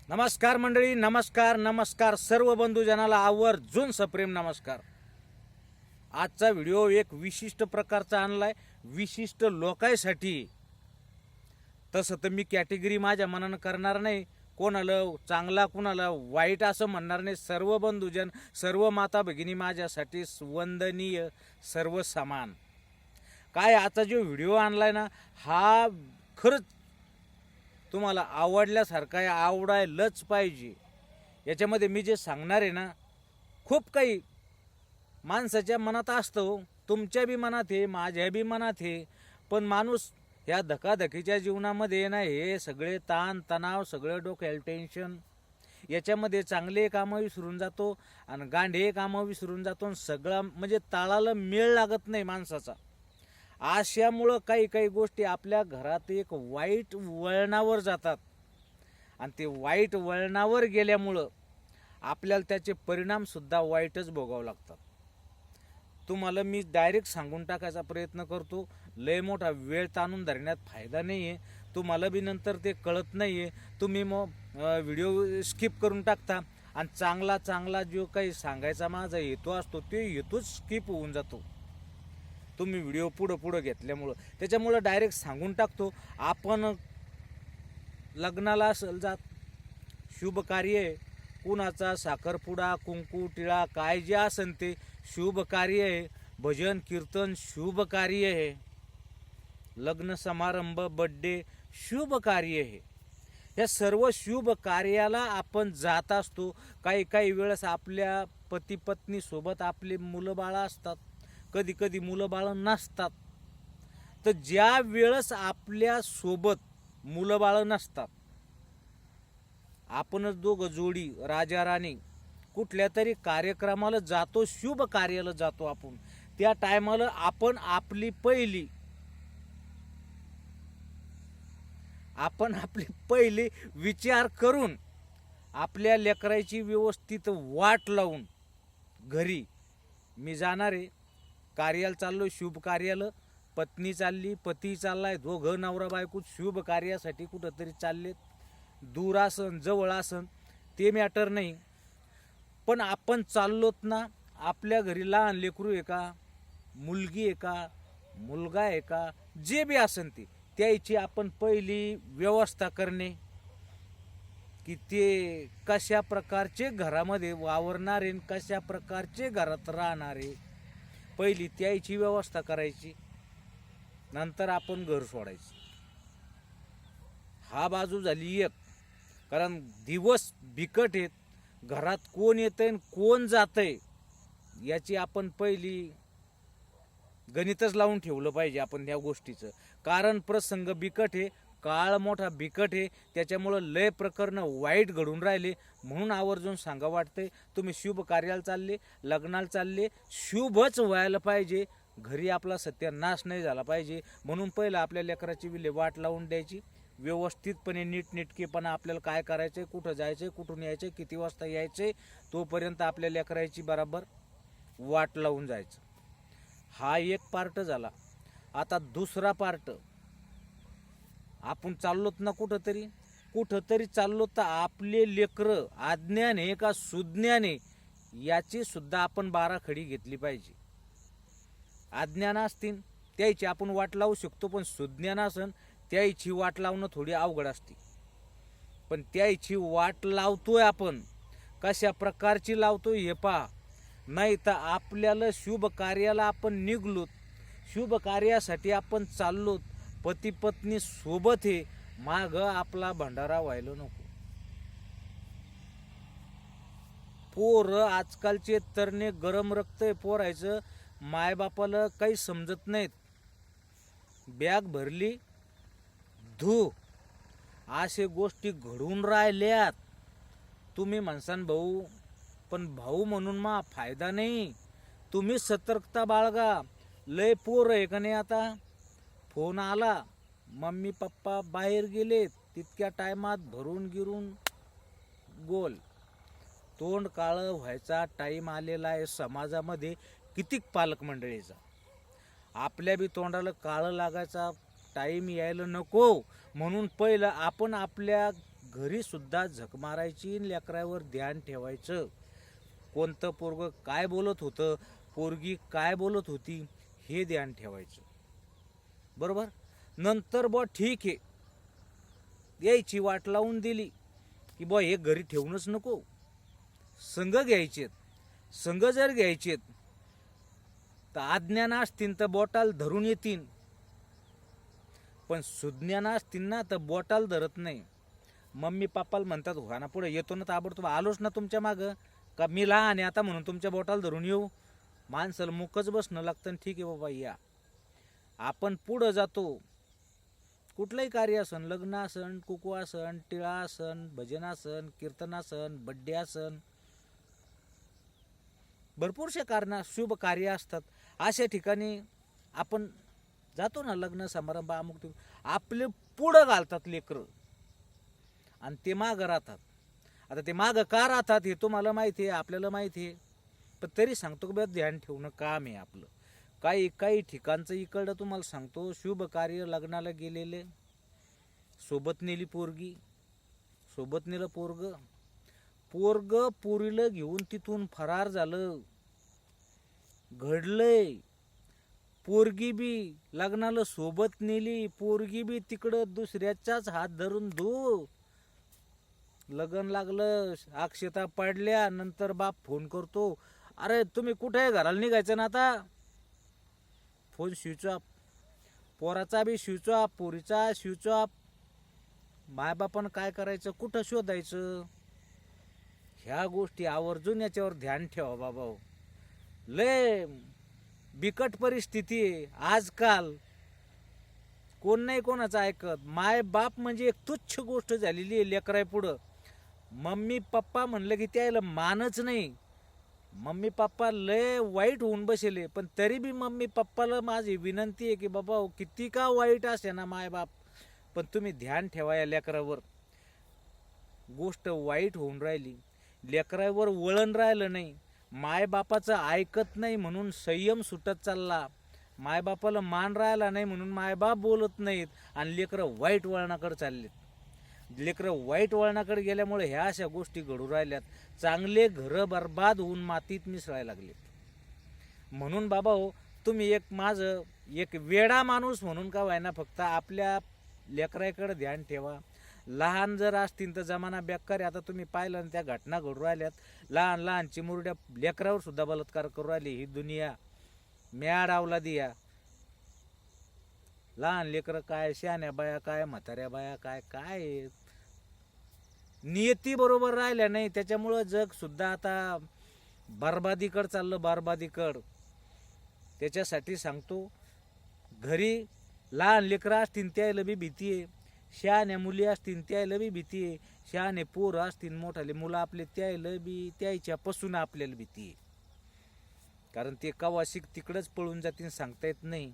नमस्कार मंडळी, नमस्कार नमस्कार सर्व बंधुजनाला आवर्जून सप्रेम नमस्कार. आजचा व्हिडिओ एक विशिष्ट प्रकारचा आणलाय, विशिष्ट लोकांसाठी. तसं तर मी कॅटेगरी माझ्या मनानं करणार नाही, कोणाला चांगला कोणाला वाईट असं म्हणणार नाही. सर्व बंधुजन, सर्व माता भगिनी माझ्यासाठी वंदनीय, सर्व समान. काय आता जो व्हिडिओ आणलाय ना, हा खरंच तुम्हाला आवडल्यासारखा आहे, आवडायलाच पाहिजे. याच्यामध्ये मी जे सांगणार आहे ना, खूप काही माणसाच्या मनात असतं, तुमच्या बी मनात आहे, माझ्या बी मनात आहे. पण माणूस ह्या धकाधकीच्या जीवनामध्ये ना, हे सगळे ताण तणाव, सगळं डोक्याला टेन्शन, याच्यामध्ये चांगले कामं विसरून जातो आणि गांडे कामं विसरून जातो. सगळं म्हणजे ताळाला मेळ लागत नाही माणसाचा. अशामुळं काही काही गोष्टी आपल्या घरात एक वाईट वळणावर जातात आणि ते वाईट वळणावर गेल्यामुळं आपल्याला त्याचे परिणामसुद्धा वाईटच भोगावं लागतात. तुम्हाला मी डायरेक्ट सांगून टाकायचा प्रयत्न करतो, लय मोठा वेळ ताणून धरण्यात फायदा नाही आहे. तुम्हाला बी नंतर ते कळत नाही आहे, तुम्ही मग व्हिडिओ स्किप करून टाकता आणि चांगला चांगला जो काही सांगायचा माझा हेतू असतो ते हेतूच स्किप होऊन जातो तुम्ही व्हिडिओ पुढं घेतल्यामुळं. त्याच्यामुळं डायरेक्ट सांगून टाकतो, आपण लग्नाला असेल जात, शुभ कार्य, कुणाचा साखरपुडा कुंकू टिळा काय जे असेल ते शुभ कार्य आहे. भजन कीर्तन शुभ कार्य आहे. लग्न समारंभ बड्डे शुभ कार्य आहे. या सर्व शुभ कार्याला आपण जात असतो. काही काही वेळेस आपल्या पती पत्नी सोबत आपले मुलं बाळं असतात, कधी कधी मुलं बाळं नसतात. तर ज्या वेळेस आपल्या सोबत मुलं बाळं नसतात, आपणच दोघं जोडी राजा राणी कुठल्या तरी कार्यक्रमाला जातो, शुभ कार्याला जातो आपण, त्या टायमाला आपण आपली पहिली विचार करून आपल्या लेकराची व्यवस्थित वाट लावून घरी मी जाणार आहे, कार्याला चाललो, शुभ कार्याला, पत्नी चालली, पती चाललाय, दोघं नवरा बायको शुभ कार्यासाठी कुठंतरी चाललेत. दूर आसन जवळ आसन ते मॅटर नाही, पण आपण चाललोत ना. आपल्या घरी लहान लेकरू आहे का, मुलगी आहे का, मुलगा आहे का, जे बी असन ते त्याची आपण पहिली व्यवस्था करणे, की ते कशा प्रकारचे घरामध्ये वावरणारे, कशा प्रकारचे घरात राहणारे, पहिली त्याची व्यवस्था करायची, नंतर आपण घर सोडायचं. हा बाजू झाली एक. कारण दिवस बिकट आहेत, घरात कोण येतंय आणि कोण जातंय याची आपण पहिली गणितच लावून ठेवलं पाहिजे आपण त्या गोष्टीचं. कारण प्रसंग बिकट आहे, काळ मोठा बिकट आहे, त्याच्यामुळं लय प्रकरणं वाईट घडून राहिले. म्हणून आवर्जून सांगा वाटतंय, तुम्ही शुभ कार्याला चालले, लग्नाला चालले, शुभच व्हायला पाहिजे, घरी आपला सत्यानाश नाही झाला पाहिजे. म्हणून पहिलं आपल्या लेकराची विल्हेवाट लावून द्यायची, व्यवस्थितपणे नीटनेटकेपणा आपल्याला काय करायचं, कुठं जायचं, कुठून यायचं, किती वाजता यायचं, तोपर्यंत आपल्या लेकराची बराबर वाट लावून जायचं. हा एक पार्ट झाला. आता दुसरा पार्ट, आपण चाललोत ना कुठंतरी चाललो, तर आपले लेकरं अज्ञाने का सुज्ञाने याची सुद्धा आपण बाराखडी घेतली पाहिजे. अज्ञान असतील त्याची आपण वाट लावू शकतो, पण सुज्ञान असन त्याची वाट लावणं थोडी अवघड असते. पण त्याची वाट लावतोय आपण, कशा प्रकारची लावतोय हे पहा. नाही तर आपल्याला शुभ कार्याला आपण निघलोत, शुभ कार्यासाठी आपण चाललोत, पती पत्नी सोबत हे, माग आपला भंडारा व्हायला नको. पोरं आजकालचे तरणे गरम रक्त आहे पोरायचं, मायबापाला काही समजत नाहीत. बॅग भरली धू, असे गोष्टी घडून राहिल्यात. तुम्ही म्हणसान भाऊ, पण भाऊ म्हणून मा फायदा नाही, तुम्ही सतर्कता बाळगा. लय पोर आहे का नाही, आता फोन आला, मम्मी पप्पा बाहेर गेले, तितक्या टायमात भरून गिरून गोल, तोंड काळं व्हायचा टाईम आलेला आहे समाजामध्ये कितीक पालक मंडळीचा. आपल्या बी तोंडाला काळं लागायचा टाईम यायला नको. म्हणून पहिलं आपण आपल्या घरी सुद्धा झक मारायची, लेकरावर ध्यान ठेवायचं. कोणतं पोरग काय बोलत होतं, पोरगी काय बोलत होती, हे ध्यान ठेवायचं. बरोबर. नंतर ठीक आहे, यायची वाट लावून दिली की हे घरी ठेवूनच नको, संघ घ्यायचेत. संघ जर घ्यायचेत तर अज्ञान असतील तर बोटाल धरून येतील, पण सुज्ञान असतील ना तर बोटाल धरत नाही. मम्मी पप्पाला म्हणतात हो ना, पुढे येतो ना ताबडतोब, आलोच ना तुमच्या मागं, का मी लहान आहे आता म्हणून तुमच्या बोटाला धरून येऊ. माणसाला मुकच बसणं लागतं. ठीक आहे बाबा या. आपण पुढं जातो. कुठलंही कार्य असन, लग्न असन, कुकू असन, टिळा असन, भजन असन, कीर्तन असन, बड्डे असन, भरपूरशे कारण शुभ कार्य असतात. अशा ठिकाणी आपण जातो ना, लग्न समारंभ अमुक, आपले पुढं घालतात लेकरं आणि ते मागं राहतात. आता ते मागं का राहतात हे तुम्हाला माहिती आहे, आपल्याला माहिती आहे, पण तरी सांगतो की ध्यान ठेवणं काम आहे आपलं. काही ठिकाणचं इकडं तुम्हाला सांगतो, शुभ कार्य, लग्नाला गेलेले, सोबत नेली पोरगी, सोबत नेलं पोरग पोरीला घेऊन तिथून फरार झालं. घडलंय. पोरगी बी लग्नाला सोबत नेली, पोरगी बी तिकडं दुसऱ्याच्याच हात धरून लग्न लागलं, अक्षता पडल्या. नंतर बाप फोन करतो, अरे तुम्ही कुठे, घराला निघायचं ना आता. Phone switch off. पोराचा बी स्विच ऑफ, पोरीचा स्विच ऑफ. मायबापानं काय करायचं, कुठं शोधायचं. ह्या गोष्टी आवर्जून याच्यावर ध्यान ठेवा बाबा. लय बिकट परिस्थिती आहे आजकाल. कोण नाही कोणाचं ऐकत. माय बाप म्हणजे एक तुच्छ गोष्ट झालेली आहे लेकराय पुढं. मम्मी पप्पा म्हणलं की त्याला मानच नाही. मम्मी पप्पा लय वाईट होऊन बसले, पण तरी बी मम्मी पप्पाला माझी विनंती आहे की बाबा किती का वाईट असे ना माय बाप, पण तुम्ही ध्यान ठेवा या लेकरावर. गोष्ट वाईट होऊन राहिली, लेकरावर वळण राहिलं नाही, मायबापाचं ऐकत नाही म्हणून संयम सुटत चालला, मायबापाला मान राहिला नाही म्हणून मायबाप बोलत नाहीत आणि लेकरं वाईट वळणाकडे चाललेत. लेकरं वाईट वळणाकडे गेल्यामुळे ह्या अशा गोष्टी घडू राहिल्यात. चांगले घरं बर्बाद होऊन मातीत मिसळायला लागलेत. म्हणून बाबा हो, तुम्ही माझं एक वेडा माणूस म्हणून का व्हायना फक्त आपल्या लेकराकडे ध्यान ठेवा. लहान जर असतील तर जमाना बेकार आहे. आता तुम्ही पाहिलं ना, त्या घटना घडू राहिल्यात. लहान लहान चिमुरड्या लेकरावर सुद्धा बलात्कार करू राहिली ही दुनिया. म्याड आवला दिया. लहान लेकरं काय, शहाण्या बाया काय, म्हाताऱ्या बाया काय काय नियती बरोबर राहिल्या नाही. त्याच्यामुळं जग सुद्धा आता बरबादीकड चाललं, बरबादीकड. त्याच्यासाठी सांगतो, घरी लहान लेकरं असतील त्याला बी भीती आहे, शहाण्या मुली असतील त्याला बी भीती आहे, शहाणे पोरं असतील मोठाले मुलं आपले त्याला बी त्याच्यापासून आपल्याला भीती आहे. कारण ते कवाशिक तिकडंच पळून जातील सांगता येत नाही.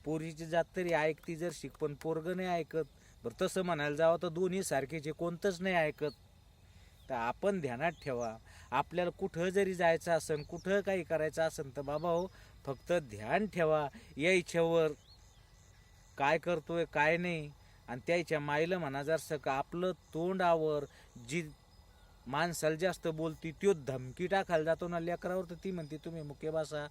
पोरीची जात तरी ऐकती जर शिक, पण पोरग नाही ऐकत. बरं तसं म्हणायला जावं तर दोन्ही सारखेचे, कोणतंच नाही ऐकत. तर आपण ध्यानात ठेवा, आपल्याला कुठं जरी जायचं असेल, कुठं काही करायचं असेल तर बाबा हो फक्त ध्यान ठेवा यायच्यावर, काय करतोय काय नाही. आणि त्याच्या माईला म्हणा जर का आपलं तोंडावर जी माणसाला जास्त बोलती त्यो धमकी टाकायला जातो ना लेकरावर, तर ती म्हणते तुम्ही मुके बसा,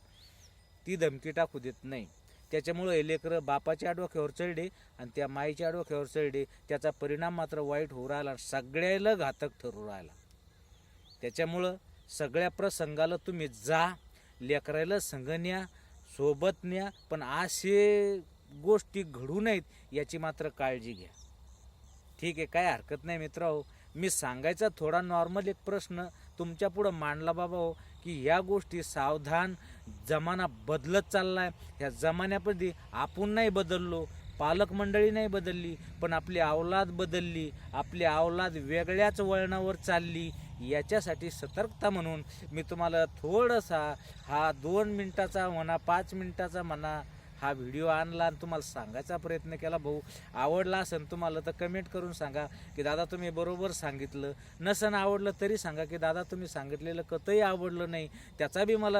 ती धमकी टाकू देत नाही. त्याच्यामुळं हे लेकरं बापाच्या डोक्यावर चढले आणि त्या माईच्या डोक्यावर चढले. त्याचा परिणाम मात्र वाईट होऊ राहिला, सगळ्याला घातक ठरू राहिला. त्याच्यामुळं सगळ्या प्रसंगाला तुम्ही जा, लेकराला संग न्या, सोबत न्या, पण असे गोष्टी घडू नयेत याची मात्र काळजी घ्या. ठीक आहे, काय हरकत नाही मित्रांनो. मी सांगायचा थोडा नॉर्मल एक प्रश्न तुमच्या पुढं मांडला बाबा हो, की ह्या गोष्टी सावधान. जमाना बदलत चाललाय. ह्या जमान्यामध्ये आपण नाही बदललो, पालक मंडळी नाही बदलली, पण आपली अवलाद बदलली. आपली अवलाद वेगळ्याच वळणावर चालली. याच्यासाठी सतर्कता म्हणून मी तुम्हाला थोडासा हा 2 मिनिटाचा म्हणा, 5 मिनिटाचा म्हणा हा व्हिडिओ आणला आणि तुम्हाला सांगायचा प्रयत्न केला. भाऊ आवडला असेल तुम्हाला तर कमेंट करून सांगा की दादा तुम्ही बरोबर सांगितलं. नसन आवडलं तरी सांगा की दादा तुम्ही सांगितलेलं कतही आवडलं नाही, त्याचा बी मला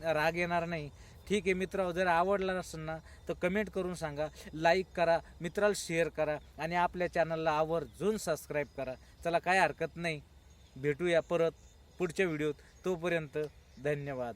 राग येणार नाही. ठीक आहे मित्रांनो, जर आवडला नसेल ना तर कमेंट करून सांगा, लाईक करा, मित्राला शेअर करा आणि आपल्या चॅनलला आवर्जून सबस्क्राईब करा. चला काय हरकत नाही, भेटूया परत पुढच्या व्हिडिओत. तोपर्यंत धन्यवाद.